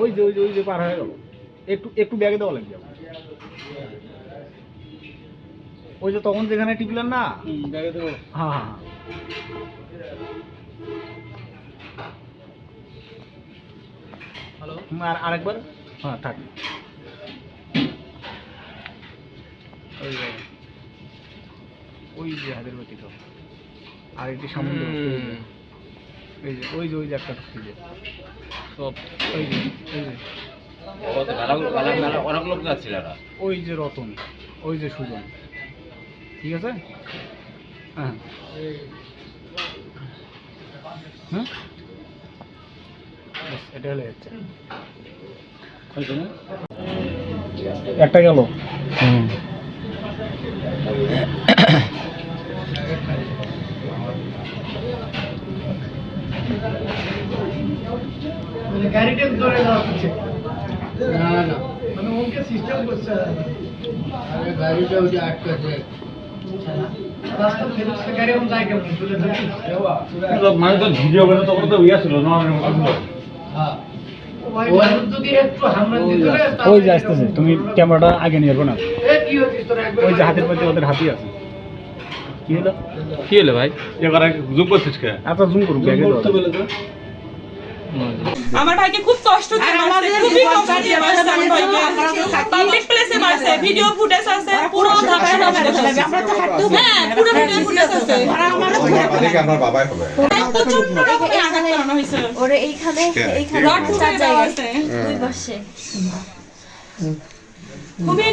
ওই যে পার হয়ে গেল, একটু ব্যাগে দেওয়া লাগবে। ওই যে তখন যেখানে টিপলেন না, ব্যাগে দেবো। হ্যাঁ। হ্যালো, আরেকবার। হ্যাঁ, থাক। ওই যে হাতের বাতি তো, আর একটি সামনে ওই যে একটা ঢুকছে যে সব, ওই যে অনেক লোক যাচ্ছিল। ওই যে রতন, ওই যে সুজন, ঠিক আছে। হ্যাঁ এটা হলে যাচ্ছে একটা গেল। গাড়িটা ধরে দেওয়া হচ্ছে না, মানে ওকে সিস্টেম করছে। আরে গাড়িটা ওই যে আটকাছে রাস্তা থেকে, গাড়ি কোন জায়গায় কেমন চলে যাচ্ছে বাবা মানে তো ভিডিও করে তখন তো ইয়া ছিল না। হ্যাঁ ওই যে আসতেছে, তুমি ক্যামেরাটা আগে নিয়ে যাবো না। ওই যে হাতের মধ্যে ওদের হাতি আছে। কি হলো ভাই? এবার জুম করছিস কে? এত জুম করুন ব্যাগে করতে বলে তো। আমার ভাইকে খুব কষ্ট দিয়ে মারছে, খুবই কষ্ট দিয়ে মারছে আমার ভাইকে। পাবলিক প্লেসে মারছে, ভিডিও ফুটেজ আছে, পুরো ঢাকায় আমরা তো হাঁটতে হবে। হ্যাঁ, পুরো ভিডিও ফুটেজ আছে। মানে আমার বাবাই হবে। প্রচুর ভাবে আঘাত করানো হয়েছে। ওরে এইখানে রড ফুটে আছে দুই পাশে। খুবই